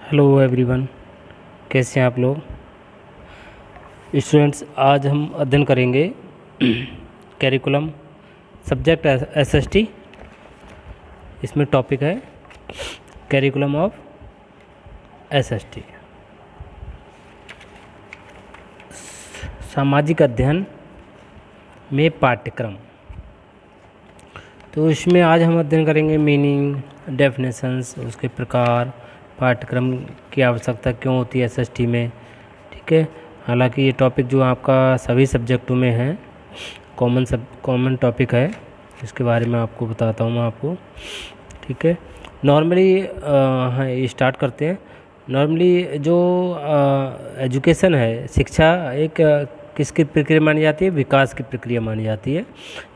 Hello everyone, कैसे हैं आप लोग स्टूडेंट्स। आज हम अध्ययन करेंगे कैरिकुलम सब्जेक्ट एसएसटी। इसमें टॉपिक है कैरिकुलम ऑफ एसएसटी, सामाजिक अध्ययन में पाठ्यक्रम। तो इसमें आज हम अध्ययन करेंगे मीनिंग, डेफिनेशंस, उसके प्रकार, पाठ्यक्रम की आवश्यकता क्यों होती है एसएसटी में। ठीक है, हालांकि ये टॉपिक जो आपका सभी सब्जेक्टों में है, कॉमन टॉपिक है, इसके बारे में आपको बताता हूँ मैं आपको। ठीक है, नॉर्मली हाँ ये स्टार्ट करते हैं। नॉर्मली जो एजुकेशन है, शिक्षा एक किसकी प्रक्रिया मानी जाती है? विकास की प्रक्रिया मानी जाती है,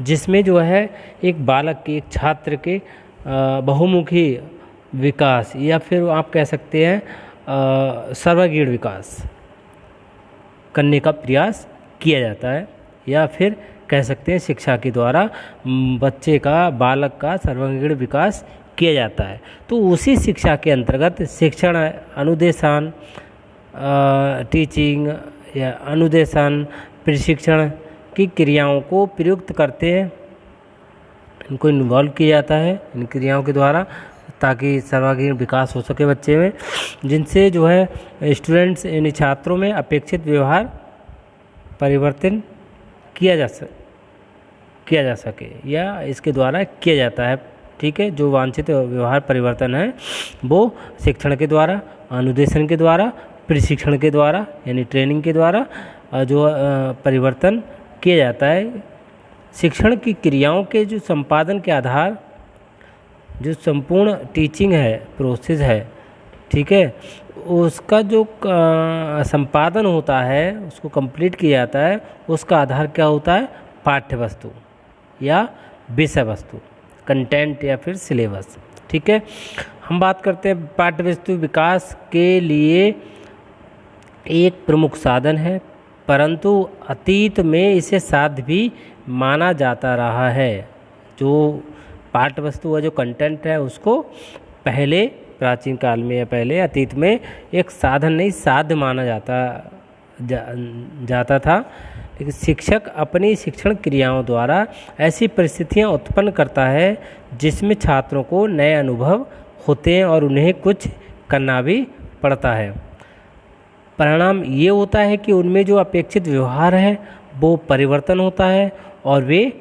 जिसमें जो है एक बालक के, एक छात्र के बहुमुखी विकास, या फिर आप कह सकते हैं सर्वांगीण विकास करने का प्रयास किया जाता है, या फिर कह सकते हैं शिक्षा के द्वारा बच्चे का, बालक का सर्वांगीण विकास किया जाता है। तो उसी शिक्षा के अंतर्गत शिक्षण, अनुदेशन, टीचिंग या अनुदेशन, प्रशिक्षण की क्रियाओं को प्रयुक्त करते हैं, इनको इन्वॉल्व किया जाता है इन क्रियाओं के द्वारा, ताकि सर्वांगीण विकास हो सके बच्चे में, जिनसे जो है स्टूडेंट्स, यानी छात्रों में अपेक्षित व्यवहार परिवर्तन किया जा सके या इसके द्वारा किया जाता है। ठीक है, जो वांछित व्यवहार परिवर्तन है वो शिक्षण के द्वारा, अनुदेशन के द्वारा, प्रशिक्षण के द्वारा यानी ट्रेनिंग के द्वारा जो परिवर्तन किया जाता है। शिक्षण की क्रियाओं के जो संपादन के आधार, जो संपूर्ण टीचिंग है, प्रोसेस है, ठीक है, उसका जो संपादन होता है, उसको कंप्लीट किया जाता है, उसका आधार क्या होता है? पाठ्य वस्तु या विषय वस्तु, कंटेंट या फिर सिलेबस। ठीक है, हम बात करते हैं पाठ्य वस्तु विकास के लिए एक प्रमुख साधन है, परंतु अतीत में इसे साध्य भी माना जाता रहा है। जो पाठ्य वस्तु है, जो कंटेंट है, उसको पहले प्राचीन काल में या पहले अतीत में एक साधन नहीं, साध्य माना जाता था। लेकिन शिक्षक अपनी शिक्षण क्रियाओं द्वारा ऐसी परिस्थितियां उत्पन्न करता है जिसमें छात्रों को नए अनुभव होते हैं और उन्हें कुछ करना भी पड़ता है। परिणाम ये होता है कि उनमें जो अपेक्षित व्यवहार है वो परिवर्तन होता है, और वे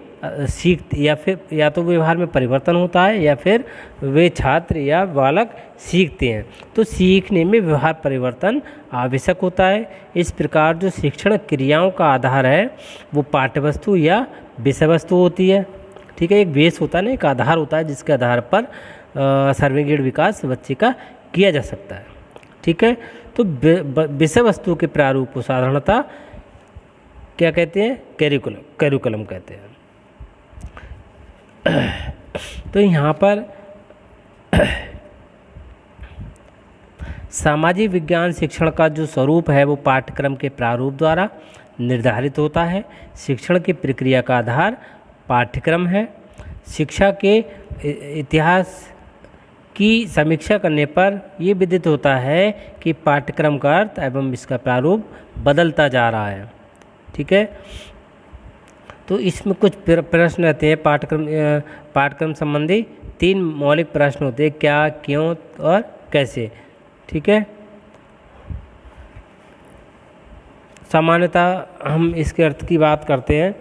या तो व्यवहार में परिवर्तन होता है या फिर वे छात्र या बालक सीखते हैं। तो सीखने में व्यवहार परिवर्तन आवश्यक होता है। इस प्रकार जो शिक्षण क्रियाओं का आधार है वो पाठ्यवस्तु या विषय वस्तु होती है। ठीक है, एक बेस होता है ना, एक आधार होता है जिसके आधार पर सर्वांगीण विकास बच्चे का किया जा सकता है। ठीक है, तो विषय वस्तु के प्रारूप को साधारणतः क्या कहते हैं? कैरिकुलम कहते हैं। तो यहाँ पर सामाजिक विज्ञान शिक्षण का जो स्वरूप है वो पाठ्यक्रम के प्रारूप द्वारा निर्धारित होता है। शिक्षण की प्रक्रिया का आधार पाठ्यक्रम है। शिक्षा के इतिहास की समीक्षा करने पर ये विदित होता है कि पाठ्यक्रम का अर्थ एवं इसका प्रारूप बदलता जा रहा है। ठीक है, तो इसमें कुछ प्रश्न रहते हैं पाठ्यक्रम संबंधी। 3 मौलिक प्रश्न होते हैं: क्या, क्यों और कैसे। ठीक है, सामान्यतः हम इसके अर्थ की बात करते हैं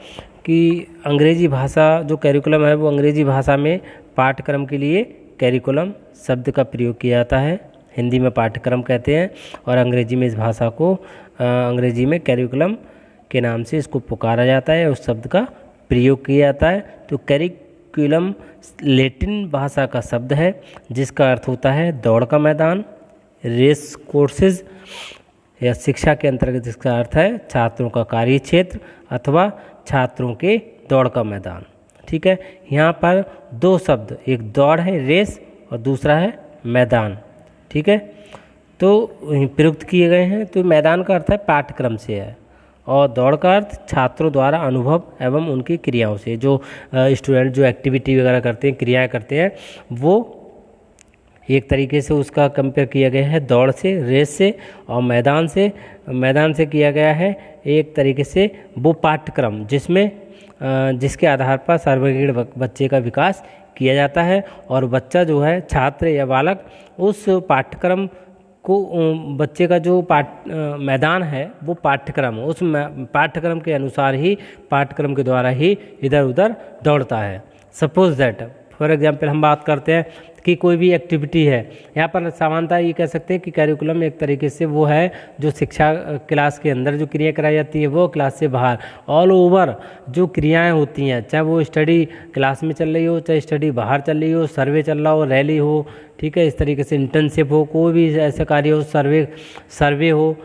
कि अंग्रेजी भाषा जो कैरिकुलम है वो अंग्रेजी भाषा में पाठ्यक्रम के लिए कैरिकुलम शब्द का प्रयोग किया जाता है। हिंदी में पाठ्यक्रम कहते हैं और अंग्रेजी में इस भाषा को अंग्रेजी में कैरिकुलम के नाम से इसको पुकारा जाता है, उस शब्द का प्रयोग किया जाता है। तो कैरिकुलम लैटिन भाषा का शब्द है जिसका अर्थ होता है दौड़ का मैदान, रेस कोर्सेज, या शिक्षा के अंतर्गत इसका अर्थ है छात्रों का कार्य क्षेत्र अथवा छात्रों के दौड़ का मैदान। ठीक है, यहाँ पर 2 शब्द, एक दौड़ है रेस और दूसरा है मैदान। ठीक है, तो प्रयुक्त किए गए हैं। तो मैदान का अर्थ है पाठ्यक्रम से है और दौड़ का अर्थ छात्रों द्वारा अनुभव एवं उनकी क्रियाओं से, जो स्टूडेंट जो एक्टिविटी वगैरह करते हैं, क्रियाएं करते हैं, वो एक तरीके से उसका कंपेयर किया गया है दौड़ से, रेस से, और मैदान से किया गया है एक तरीके से वो पाठ्यक्रम जिसके आधार पर सर्वांगीण बच्चे का विकास किया जाता है, और बच्चा जो है, छात्र या बालक, उस पाठ्यक्रम को, बच्चे का जो मैदान है वो पाठ्यक्रम, उस पाठ्यक्रम के अनुसार ही, पाठ्यक्रम के द्वारा ही इधर उधर दौड़ता है। सपोज दैट, फॉर एग्जांपल हम बात करते हैं कि कोई भी एक्टिविटी है, यहाँ पर सामान्यतः ये कह सकते हैं कि कैरिकुलम एक तरीके से वो है जो शिक्षा क्लास के अंदर जो क्रियाएं कराई जाती है वो क्लास से बाहर ऑल ओवर जो क्रियाएं होती हैं, चाहे वो स्टडी क्लास में चल रही हो, चाहे स्टडी बाहर चल रही हो, सर्वे चल रहा हो, रैली हो, ठीक है, इस तरीके से इंटर्नशिप हो, कोई भी ऐसा कार्य हो, सर्वे हो,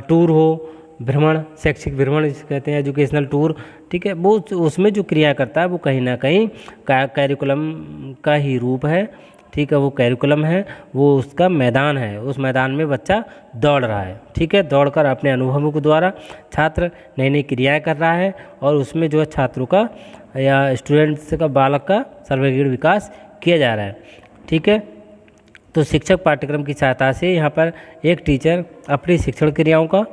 टूर हो, भ्रमण, शैक्षिक भ्रमण जिसे कहते हैं, एजुकेशनल टूर, ठीक है, वो उसमें जो क्रिया करता है वो कहीं ना कहीं कैरिकुलम का ही रूप है, ठीक है, वो कैरिकुलम है, वो उसका मैदान है, उस मैदान में बच्चा दौड़ रहा है, ठीक है, दौड़कर अपने अनुभवों के द्वारा छात्र नई नई क्रियाएं कर रहा है, और उसमें जो है छात्रों का या स्टूडेंट्स का, बालक का सर्वांगीण विकास किया जा रहा है, ठीक है। तो शिक्षक पाठ्यक्रम की सहायता से यहाँ पर एक टीचर अपनी शिक्षण क्रियाओं का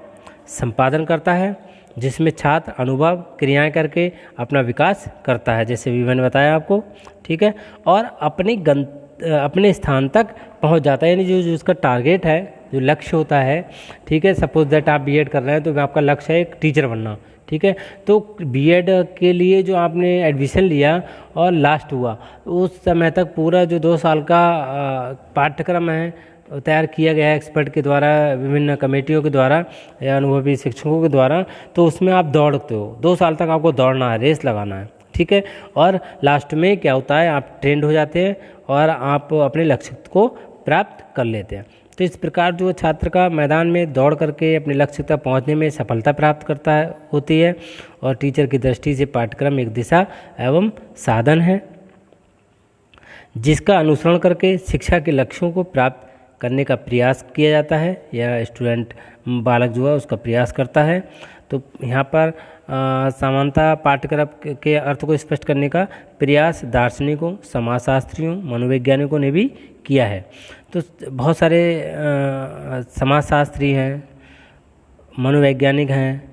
संपादन करता है, जिसमें छात्र अनुभव क्रियाएं करके अपना विकास करता है, जैसे भी मैंने बताया आपको, ठीक है, और अपने स्थान तक पहुंच जाता है, यानी जो उसका टारगेट है, जो लक्ष्य होता है, ठीक है। सपोज दैट आप बीएड कर रहे हैं तो आपका लक्ष्य है एक टीचर बनना, ठीक है, तो बीएड के लिए जो आपने एडमिशन लिया और लास्ट हुआ, उस समय तक पूरा जो 2 साल का पाठ्यक्रम है तैयार किया गया है एक्सपर्ट के द्वारा, विभिन्न कमेटियों के द्वारा या अनुभवी शिक्षकों के द्वारा, तो उसमें आप दौड़ते हो, 2 साल तक आपको दौड़ना है, रेस लगाना है, ठीक है, और लास्ट में क्या होता है, आप ट्रेंड हो जाते हैं और आप अपने लक्ष्य को प्राप्त कर लेते हैं। तो इस प्रकार जो छात्र का मैदान में दौड़ करके अपने लक्ष्य तक पहुंचने में सफलता प्राप्त होती है, और टीचर की दृष्टि से पाठ्यक्रम एक दिशा एवं साधन है जिसका अनुसरण करके शिक्षा के लक्ष्यों को प्राप्त करने का प्रयास किया जाता है, या स्टूडेंट बालक जो है उसका प्रयास करता है। तो यहाँ पर समानता पाठ्यक्रम के अर्थ को स्पष्ट करने का प्रयास दार्शनिकों, समाजशास्त्रियों, मनोवैज्ञानिकों ने भी किया है। तो बहुत सारे समाजशास्त्री हैं, मनोवैज्ञानिक हैं,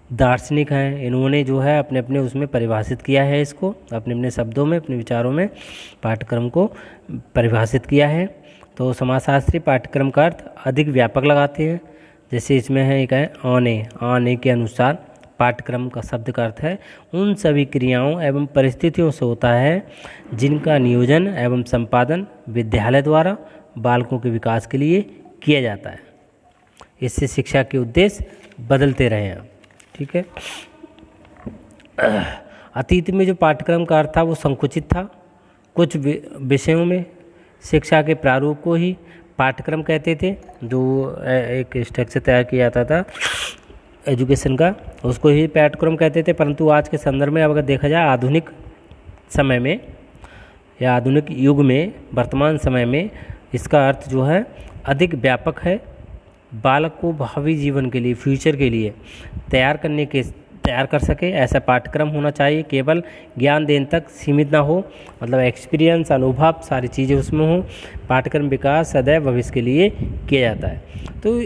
दार्शनिक हैं, इन्होंने जो है अपने अपने उसमें परिभाषित किया है, इसको अपने अपने शब्दों में, अपने विचारों में पाठ्यक्रम को परिभाषित किया है। तो समाजशास्त्री पाठ्यक्रम का अर्थ अधिक व्यापक लगाते हैं, जैसे इसमें है एक है आने के अनुसार पाठ्यक्रम का शब्द का अर्थ है उन सभी क्रियाओं एवं परिस्थितियों से होता है जिनका नियोजन एवं संपादन विद्यालय द्वारा बालकों के विकास के लिए किया जाता है। इससे शिक्षा के उद्देश्य बदलते रहे हैं, ठीक है। अतीत में जो पाठ्यक्रम का अर्थ था वो संकुचित था, कुछ विषयों में शिक्षा के प्रारूप को ही पाठ्यक्रम कहते थे, जो एक स्ट्रक्चर तैयार किया जाता था एजुकेशन का, उसको ही पाठ्यक्रम कहते थे। परंतु आज के संदर्भ में अगर देखा जाए आधुनिक समय में या आधुनिक युग में, वर्तमान समय में इसका अर्थ जो है अधिक व्यापक है। बालक को भावी जीवन के लिए, फ्यूचर के लिए तैयार कर सके ऐसा पाठ्यक्रम होना चाहिए। केवल ज्ञान देने तक सीमित ना हो, मतलब एक्सपीरियंस, अनुभव, सारी चीज़ें उसमें हो। पाठ्यक्रम विकास सदैव भविष्य के लिए किया जाता है। तो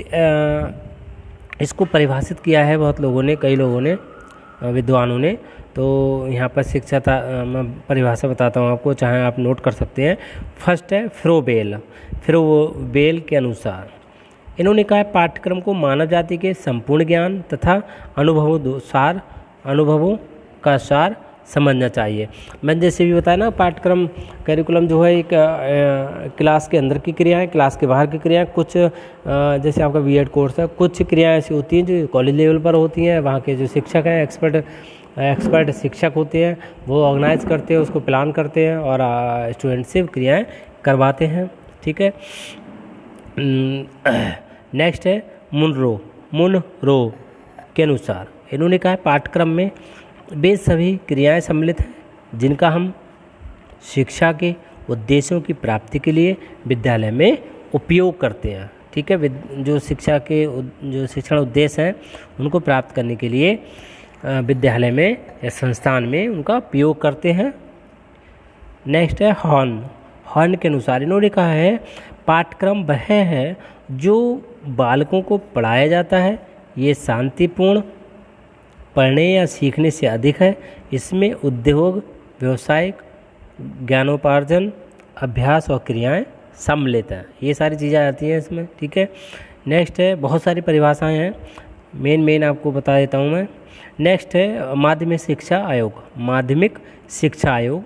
इसको परिभाषित किया है बहुत लोगों ने, कई लोगों ने, विद्वानों ने। तो यहाँ पर शिक्षा मैं परिभाषा बताता हूँ आपको, चाहे आप नोट कर सकते हैं। फर्स्ट है फ्रोबेल के अनुसार इन्होंने कहा है पाठ्यक्रम को मानव जाति के संपूर्ण ज्ञान तथा अनुभवों का सार समझना चाहिए। मैंने जैसे भी बताया ना, पाठ्यक्रम कैरिकुलम जो है एक क्लास के अंदर की क्रियाएं, क्लास के बाहर की क्रियाएं, कुछ जैसे आपका बीएड कोर्स है, कुछ क्रियाएं ऐसी होती हैं जो कॉलेज लेवल पर होती हैं। वहाँ के जो शिक्षक हैं, एक्सपर्ट शिक्षक होते हैं, वो ऑर्गेनाइज करते हैं, उसको प्लान करते हैं और स्टूडेंट से क्रियाएँ करवाते हैं, ठीक है। नेक्स्ट है मुनरो के अनुसार इन्होंने कहा पाठ्यक्रम में वे सभी क्रियाएं सम्मिलित हैं जिनका हम शिक्षा के उद्देश्यों की प्राप्ति के लिए विद्यालय में उपयोग करते हैं, ठीक है। जो शिक्षण उद्देश्य हैं उनको प्राप्त करने के लिए विद्यालय में या संस्थान में उनका उपयोग करते हैं। नेक्स्ट है हॉर्न के अनुसार इन्होंने कहा है पाठ्यक्रम वह है जो बालकों को पढ़ाया जाता है, ये शांतिपूर्ण पढ़ने या सीखने से अधिक है। इसमें उद्योग, व्यावसायिक, ज्ञानोपार्जन, अभ्यास और क्रियाएं सम्मिलित हैं। ये सारी चीज़ें आती हैं इसमें, ठीक है। नेक्स्ट है, बहुत सारी परिभाषाएं हैं, मेन आपको बता देता हूँ मैं। नेक्स्ट है माध्यमिक शिक्षा आयोग। माध्यमिक शिक्षा आयोग,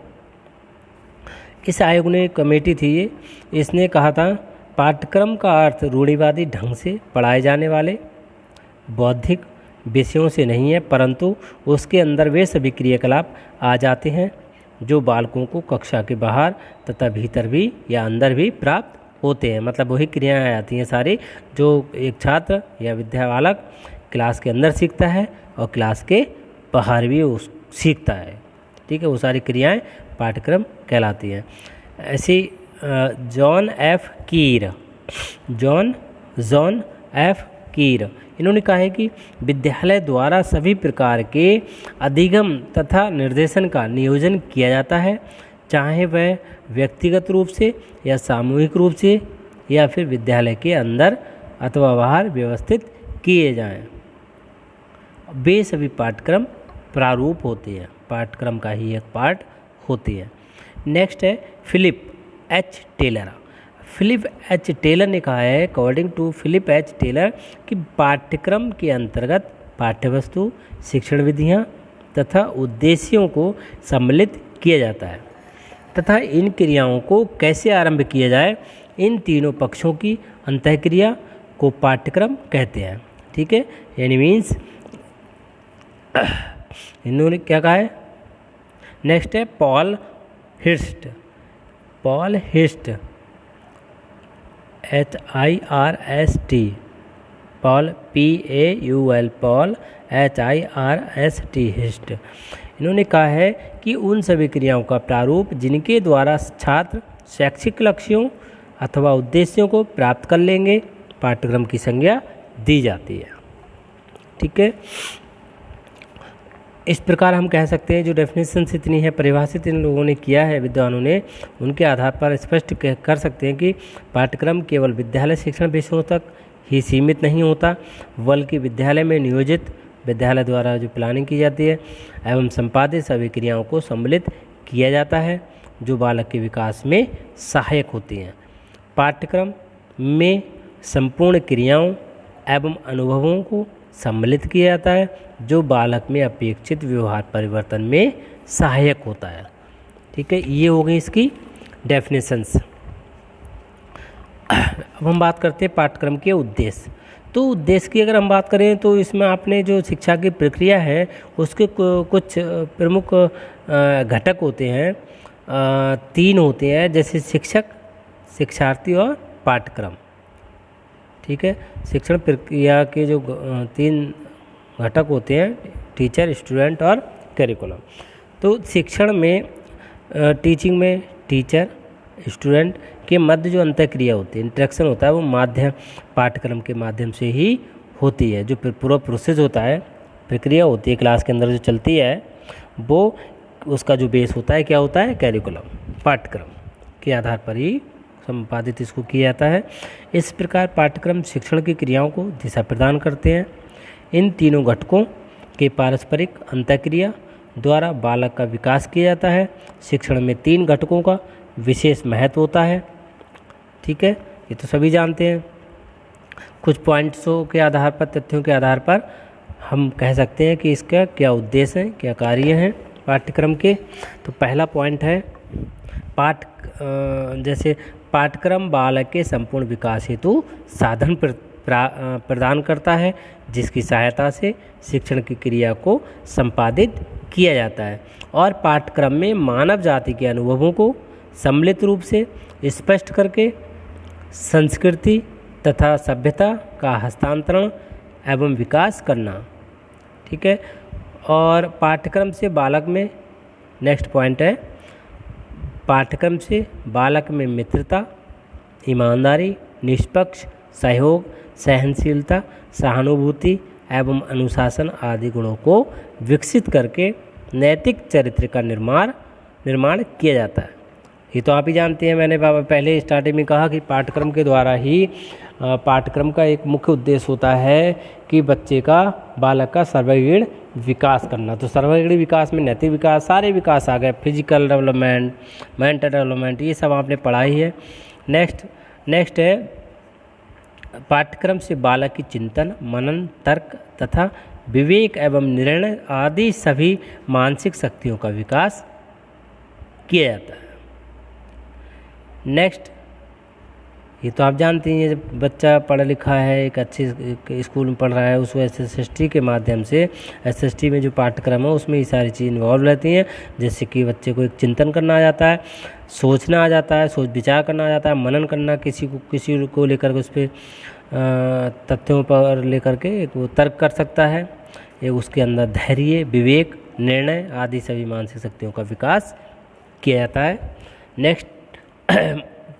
इस आयोग ने कमेटी थी ये, इसने कहा था पाठ्यक्रम का अर्थ रूढ़िवादी ढंग से पढ़ाए जाने वाले बौद्धिक विषयों से नहीं है, परंतु उसके अंदर वे सभी क्रियाकलाप आ जाते हैं जो बालकों को कक्षा के बाहर तथा भीतर भी या अंदर भी प्राप्त होते हैं। मतलब वही क्रियाएं आती हैं सारी जो एक छात्र या विद्या बालक क्लास के अंदर सीखता है और क्लास के बाहर भी उस सीखता है, ठीक है। वो सारी क्रियाएं पाठ्यक्रम कहलाती हैं। ऐसी जॉन एफ कीर इन्होंने कहा है कि विद्यालय द्वारा सभी प्रकार के अधिगम तथा निर्देशन का नियोजन किया जाता है, चाहे वह व्यक्तिगत रूप से या सामूहिक रूप से या फिर विद्यालय के अंदर अथवा बाहर व्यवस्थित किए जाएं। वे सभी पाठ्यक्रम प्रारूप होते हैं, पाठ्यक्रम का ही एक पार्ट होती है। नेक्स्ट है फिलिप एच टेलर ने कहा है, according to Philip H Taylor, कि पाठ्यक्रम के अंतर्गत पाठ्यवस्तु, शिक्षण विधियाँ तथा उद्देश्यों को सम्मिलित किया जाता है तथा इन क्रियाओं को कैसे आरंभ किया जाए, इन तीनों पक्षों की अंतःक्रिया को पाठ्यक्रम कहते हैं, ठीक है। यानी मीन्स इन्होंने क्या कहा है। नेक्स्ट है Paul हिर्स्ट HIRST, Paul PAUL, Paul HIRST hist. इन्होंने कहा है कि उन सभी क्रियाओं का प्रारूप जिनके द्वारा छात्र शैक्षिक लक्ष्यों अथवा उद्देश्यों को प्राप्त कर लेंगे, पाठ्यक्रम की संज्ञा दी जाती है, ठीक है। इस प्रकार हम कह सकते हैं जो डेफिनेशन इतनी है, परिभाषित इन लोगों ने किया है विद्वानों ने, उनके आधार पर स्पष्ट कर सकते हैं कि पाठ्यक्रम केवल विद्यालय शिक्षण विषयों तक ही सीमित नहीं होता, बल्कि विद्यालय में नियोजित, विद्यालय द्वारा जो प्लानिंग की जाती है एवं संपादित सभी क्रियाओं को सम्मिलित किया जाता है जो बालक के विकास में सहायक होती हैं। पाठ्यक्रम में संपूर्ण क्रियाओं एवं अनुभवों को सम्मिलित किया जाता है जो बालक में अपेक्षित व्यवहार परिवर्तन में सहायक होता है, ठीक है। ये हो गई इसकी डेफिनेशंस। अब हम बात करते हैं पाठ्यक्रम के उद्देश्य। तो उद्देश्य की अगर हम बात करें तो इसमें आपने जो शिक्षा की प्रक्रिया है उसके कुछ प्रमुख घटक होते हैं, 3 होते हैं, जैसे शिक्षक, शिक्षार्थी और पाठ्यक्रम, ठीक है। शिक्षण प्रक्रिया के जो 3 घटक होते हैं, टीचर, स्टूडेंट और करिकुलम। तो शिक्षण में, टीचिंग में टीचर स्टूडेंट के मध्य जो अंतःक्रिया होती है, इंटरेक्शन होता है, वो माध्यम पाठ्यक्रम के माध्यम से ही होती है। जो पूरा प्रोसेस होता है, प्रक्रिया होती है क्लास के अंदर जो चलती है, वो उसका जो बेस होता है क्या होता है, करिकुलम, पाठ्यक्रम के आधार पर ही संपादित इसको किया जाता है। इस प्रकार पाठ्यक्रम शिक्षण की क्रियाओं को दिशा प्रदान करते हैं। इन तीनों घटकों के पारस्परिक अंतःक्रिया द्वारा बालक का विकास किया जाता है। शिक्षण में 3 घटकों का विशेष महत्व होता है, ठीक है, ये तो सभी जानते हैं। कुछ पॉइंट्सों के आधार पर, तथ्यों के आधार पर हम कह सकते हैं कि इसका क्या उद्देश्य है, क्या कार्य हैं पाठ्यक्रम के। तो पहला पॉइंट है जैसे पाठ्यक्रम बालक के संपूर्ण विकास हेतु साधन प्रदान करता है जिसकी सहायता से शिक्षण की क्रिया को संपादित किया जाता है और पाठ्यक्रम में मानव जाति के अनुभवों को सम्मिलित रूप से स्पष्ट करके संस्कृति तथा सभ्यता का हस्तांतरण एवं विकास करना, ठीक है। और पाठ्यक्रम से बालक में, नेक्स्ट पॉइंट है, पाठ्यक्रम से बालक में मित्रता, ईमानदारी, निष्पक्ष सहयोग, सहनशीलता, सहानुभूति एवं अनुशासन आदि गुणों को विकसित करके नैतिक चरित्र का निर्माण किया जाता है। ये तो आप ही जानते हैं, मैंने पहले स्टार्टिंग में कहा कि पाठ्यक्रम के द्वारा ही पाठ्यक्रम का एक मुख्य उद्देश्य होता है कि बच्चे का, बालक का सर्वांगीण विकास करना। तो सर्वांगीण विकास में नैतिक विकास, सारे विकास आ गए, फिजिकल डेवलपमेंट, मेंटल डेवलपमेंट, ये सब आपने पढ़ा ही है। नेक्स्ट है पाठ्यक्रम से बालक की चिंतन, मनन, तर्क तथा विवेक एवं निर्णय आदि सभी मानसिक शक्तियों का विकास किया जाता है। नेक्स्ट, ये तो आप जानते हैं, जब बच्चा पढ़ा लिखा है, एक अच्छे स्कूल में पढ़ रहा है, उसको SST के माध्यम से, SST में जो पाठ्यक्रम है उसमें ये सारी चीज़ इन्वॉल्व रहती हैं। जैसे कि बच्चे को एक चिंतन करना आ जाता है, सोचना आ जाता है, सोच विचार करना आ जाता है, मनन करना, किसी को लेकर के उस पर तथ्यों पर लेकर के एक वो तर्क कर सकता है। एक उसके अंदर धैर्य, विवेक, निर्णय आदि सभी मानसिक शक्तियों का विकास किया जाता है। नेक्स्ट,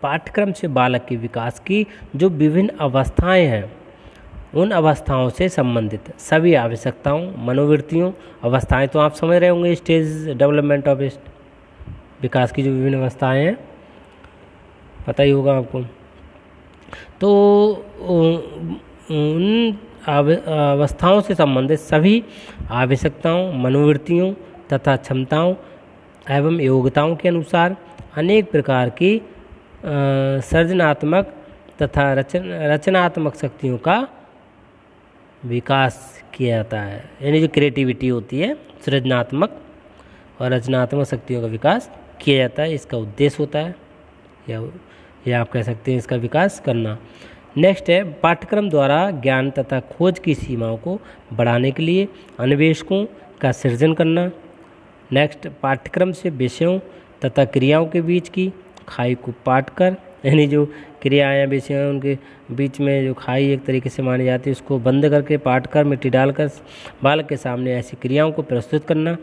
पाठ्यक्रम से बालक के विकास की जो विभिन्न अवस्थाएं हैं, उन अवस्थाओं से संबंधित सभी आवश्यकताओं, मनोवृत्तियों, अवस्थाएं तो आप समझ रहे होंगे, स्टेज डेवलपमेंट ऑफ विकास की जो विभिन्न अवस्थाएं हैं, पता ही होगा आपको। तो उन अवस्थाओं से संबंधित सभी आवश्यकताओं, मनोवृत्तियों तथा क्षमताओं एवं योग्यताओं के अनुसार अनेक प्रकार की सृजनात्मक तथा रचनात्मक शक्तियों का विकास किया जाता है। यानी जो क्रिएटिविटी होती है, सृजनात्मक और रचनात्मक शक्तियों का विकास किया जाता है, इसका उद्देश्य होता है, या आप कह सकते हैं इसका विकास करना। नेक्स्ट है पाठ्यक्रम द्वारा ज्ञान तथा खोज की सीमाओं को बढ़ाने के लिए अन्वेषकों का सृजन करना। नेक्स्ट, पाठ्यक्रम से विषयों तथा क्रियाओं के बीच की खाई को पाट कर, यानी जो क्रियाएँ विषय हैं उनके बीच में जो खाई एक तरीके से मानी जाती है, उसको बंद करके, पाट कर, मिट्टी डालकर बालक के सामने ऐसी क्रियाओं को प्रस्तुत करना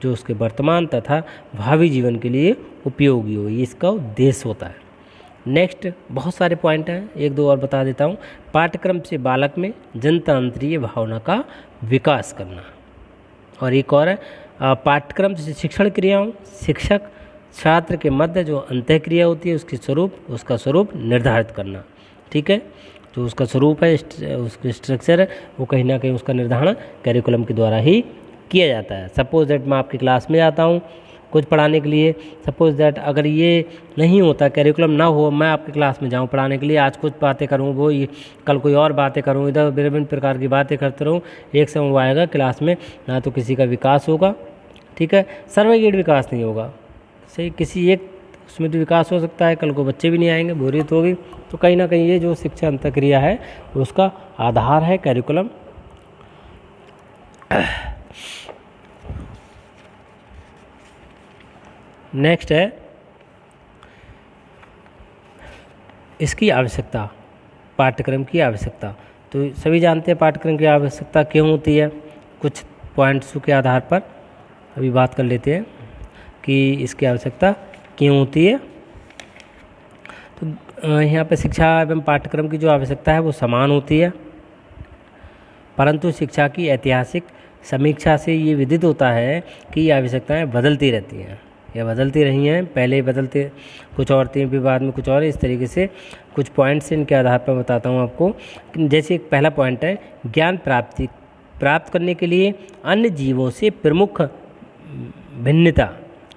जो उसके वर्तमान तथा भावी जीवन के लिए उपयोगी हो, ये इसका उद्देश्य होता है। नेक्स्ट, बहुत सारे पॉइंट हैं, एक दो और बता देता हूँ। पाठ्यक्रम से बालक में जनतांत्रिक भावना का विकास करना, और एक और है पाठ्यक्रम से शिक्षण क्रियाओं, शिक्षक छात्र के मध्य जो अंतःक्रिया होती है उसका स्वरूप निर्धारित करना। ठीक है, जो उसका स्वरूप है, उसका स्ट्रक्चर है, वो कहीं ना कहीं उसका निर्धारण कैरिकुलम के द्वारा ही किया जाता है। सपोज दैट मैं आपकी क्लास में आता हूँ कुछ पढ़ाने के लिए, सपोज दैट अगर ये नहीं होता, कैरिकुलम ना हो, मैं आपकी क्लास में जाऊँ पढ़ाने के लिए, आज कुछ बातें करूँ, वो ये कल कोई और बातें करूँ, इधर विभिन्न प्रकार की बातें करते रहूँ, एक समय वो आएगा क्लास में, ना तो किसी का विकास होगा, ठीक है, सर्वांगीण विकास नहीं होगा। सही, किसी एक उसमें तो विकास हो सकता है, कल को बच्चे भी नहीं आएंगे, बोरियत होगी। तो कहीं ना कहीं ये जो शिक्षा अंतःक्रिया है उसका आधार है कैरिकुलम। नेक्स्ट है इसकी आवश्यकता, पाठ्यक्रम की आवश्यकता। तो सभी जानते हैं पाठ्यक्रम की आवश्यकता क्यों होती है, कुछ पॉइंट्स के आधार पर अभी बात कर लेते हैं कि इसकी आवश्यकता क्यों होती है। तो यहाँ पे शिक्षा एवं पाठ्यक्रम की जो आवश्यकता है वो समान होती है, परंतु शिक्षा की ऐतिहासिक समीक्षा से ये विदित होता है कि ये आवश्यकताएँ बदलती रहती हैं, या बदलती रही हैं, पहले बदलते कुछ और थी, फिर बाद में कुछ और, इस तरीके से कुछ पॉइंट्स इनके आधार पर बताता हूँ आपको। जैसे एक पहला पॉइंट है, ज्ञान प्राप्त करने के लिए अन्य जीवों से प्रमुख भिन्नता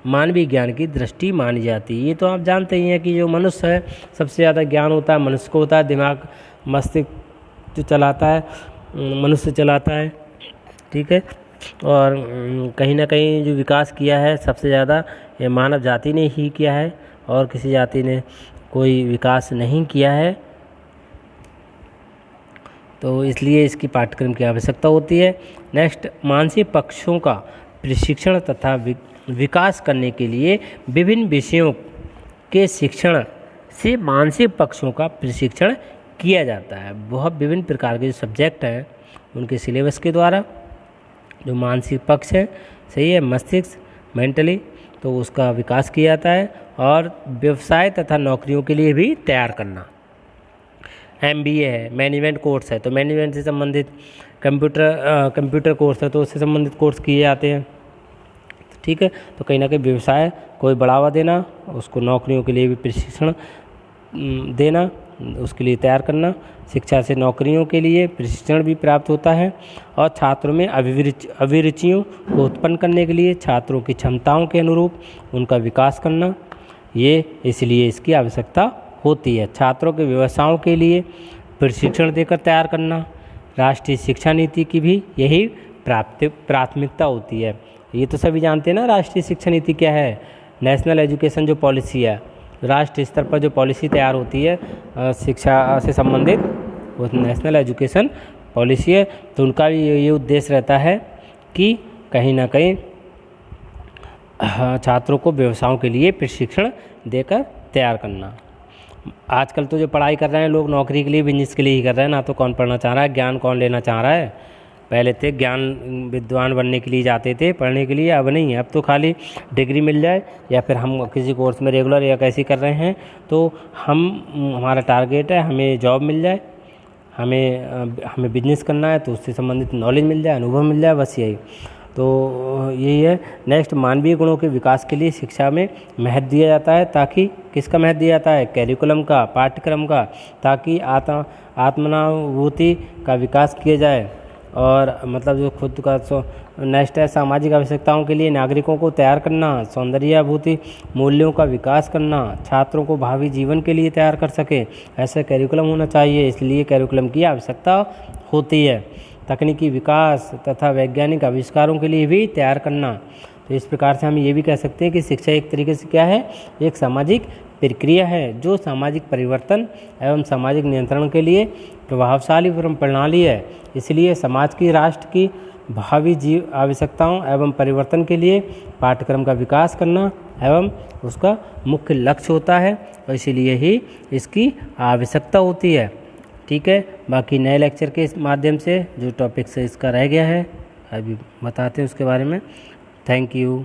मानवीय ज्ञान की दृष्टि मानी जाती है। ये तो आप जानते ही हैं कि जो मनुष्य है सबसे ज़्यादा ज्ञान होता है मनुष्य को होता है, दिमाग मस्तिष्क जो चलाता है मनुष्य चलाता है, ठीक है। और कहीं ना कहीं जो विकास किया है सबसे ज़्यादा ये मानव जाति ने ही किया है, और किसी जाति ने कोई विकास नहीं किया है। तो इसलिए इसकी पाठ्यक्रम की आवश्यकता होती है। नेक्स्ट, मानसिक पक्षों का प्रशिक्षण तथा विकास करने के लिए विभिन्न विषयों के शिक्षण से मानसिक पक्षों का प्रशिक्षण किया जाता है। बहुत विभिन्न प्रकार के जो सब्जेक्ट हैं उनके सिलेबस के द्वारा जो मानसिक पक्ष है, सही है, मस्तिष्क मेंटली, तो उसका विकास किया जाता है। और व्यवसाय तथा नौकरियों के लिए भी तैयार करना। MBA है, मैनेजमेंट कोर्स है, तो मैनेजमेंट से संबंधित कंप्यूटर कोर्स है तो उससे संबंधित कोर्स किए जाते हैं। ठीक है। तो कहीं ना कहीं व्यवसाय को बढ़ावा देना, उसको नौकरियों के लिए भी प्रशिक्षण देना, उसके लिए तैयार करना। शिक्षा से नौकरियों के लिए प्रशिक्षण भी प्राप्त होता है और छात्रों में अभिरुचियों को उत्पन्न करने के लिए छात्रों की क्षमताओं के अनुरूप उनका विकास करना, ये इसलिए इसकी आवश्यकता होती है। छात्रों के व्यवसायों के लिए प्रशिक्षण देकर तैयार करना राष्ट्रीय शिक्षा नीति की भी यही प्राथमिकता होती है। ये तो सभी जानते हैं ना, राष्ट्रीय शिक्षा नीति क्या है। नेशनल एजुकेशन जो पॉलिसी है, राष्ट्रीय स्तर पर जो पॉलिसी तैयार होती है शिक्षा से संबंधित, वो नेशनल एजुकेशन पॉलिसी है। तो उनका भी ये उद्देश्य रहता है कि कहीं ना कहीं छात्रों को व्यवसायों के लिए प्रशिक्षण देकर तैयार करना। आजकल तो जो पढ़ाई कर रहे हैं लोग नौकरी के लिए, बिजनेस के लिए ही कर रहे हैं ना, तो कौन पढ़ना चाह रहा है, ज्ञान कौन लेना चाह रहा है। पहले थे ज्ञान विद्वान बनने के लिए जाते थे पढ़ने के लिए, अब नहीं है। अब तो खाली डिग्री मिल जाए या फिर हम किसी कोर्स में रेगुलर या कैसे कर रहे हैं तो हमारा टारगेट है हमें जॉब मिल जाए, हमें बिजनेस करना है तो उससे संबंधित नॉलेज मिल जाए, अनुभव मिल जाए, बस यही। तो यही है। नेक्स्ट, मानवीय गुणों के विकास के लिए शिक्षा में महत्व दिया जाता है, ताकि किसका महत्व दिया जाता है, कैरिकुलम का, पाठ्यक्रम का, ताकि आत्मानुभूति का विकास किया जाए। और मतलब जो खुद का नेक्स्ट है, सामाजिक आवश्यकताओं के लिए नागरिकों को तैयार करना, सौंदर्याभूति मूल्यों का विकास करना, छात्रों को भावी जीवन के लिए तैयार कर सके, ऐसा कैरिकुलम होना चाहिए। इसलिए कैरिकुलम की आवश्यकता होती है। तकनीकी विकास तथा वैज्ञानिक आविष्कारों के लिए भी तैयार करना। तो इस प्रकार से हम ये भी कह सकते हैं कि शिक्षा एक तरीके से क्या है, एक सामाजिक प्रक्रिया है जो सामाजिक परिवर्तन एवं सामाजिक नियंत्रण के लिए प्रभावशाली प्रणाली है। इसलिए समाज की, राष्ट्र की भावी आवश्यकताओं एवं परिवर्तन के लिए पाठ्यक्रम का विकास करना एवं उसका मुख्य लक्ष्य होता है और इसीलिए ही इसकी आवश्यकता होती है। ठीक है, बाकी नए लेक्चर के माध्यम से जो टॉपिक से इसका रह गया है अभी बताते हैं उसके बारे में। Thank you.